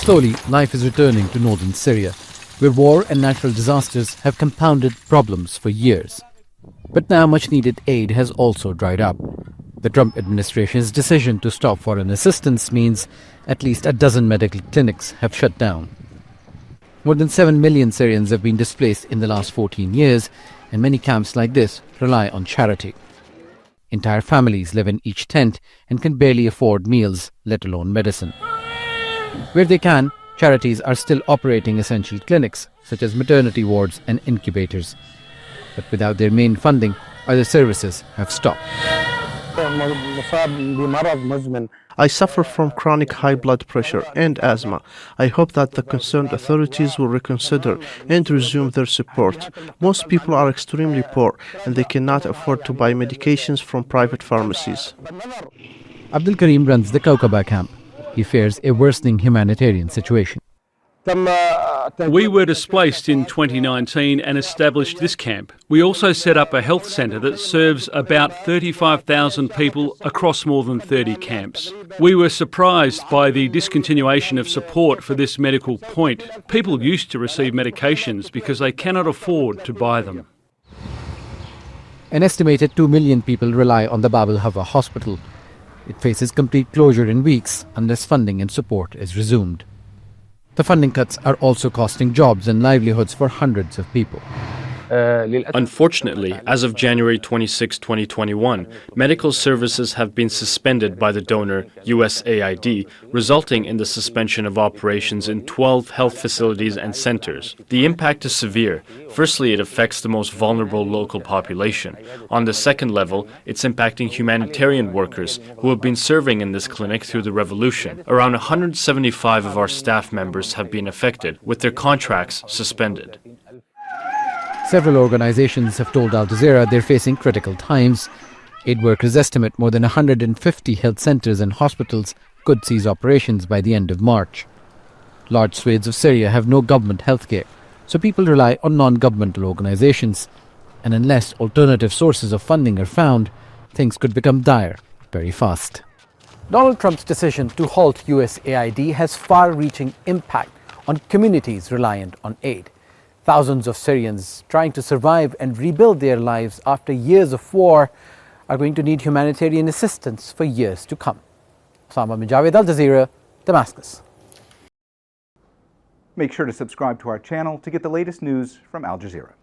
Slowly, life is returning to northern Syria, where war and natural disasters have compounded problems for years. But now much-needed aid has also dried up. The Trump administration's decision to stop foreign assistance means at least a dozen medical clinics have shut down. More than 7 million Syrians have been displaced in the last 14 years, and many camps like this rely on charity. Entire families live in each tent and can barely afford meals, let alone medicine. Where they can, charities are still operating essential clinics, such as maternity wards and incubators. But without their main funding, other services have stopped. I suffer from chronic high blood pressure and asthma. I hope that the concerned authorities will reconsider and resume their support. Most people are extremely poor and they cannot afford to buy medications from private pharmacies. Abdul Karim runs the Kaukaba camp. He fears a worsening humanitarian situation. We were displaced in 2019 and established this camp. We also set up a health centre that serves about 35,000 people across more than 30 camps. We were surprised by the discontinuation of support for this medical point. People used to receive medications because they cannot afford to buy them. An estimated 2 million people rely on the Bab al-Hawa hospital. It faces complete closure in weeks unless funding and support is resumed. The funding cuts are also costing jobs and livelihoods for hundreds of people. Unfortunately, as of January 26, 2021, medical services have been suspended by the donor USAID, resulting in the suspension of operations in 12 health facilities and centers. The impact is severe. Firstly, it affects the most vulnerable local population. On the second level, it's impacting humanitarian workers who have been serving in this clinic through the revolution. Around 175 of our staff members have been affected, with their contracts suspended. Several organizations have told Al Jazeera they're facing critical times. Aid workers estimate more than 150 health centers and hospitals could cease operations by the end of March. Large swathes of Syria have no government healthcare, so people rely on non-governmental organizations. And unless alternative sources of funding are found, things could become dire very fast. Donald Trump's decision to halt USAID has far-reaching impact on communities reliant on aid. Thousands of Syrians trying to survive and rebuild their lives after years of war are going to need humanitarian assistance for years to come. Osama Javaid, Al Jazeera, Damascus. Make sure to subscribe to our channel to get the latest news from Al Jazeera.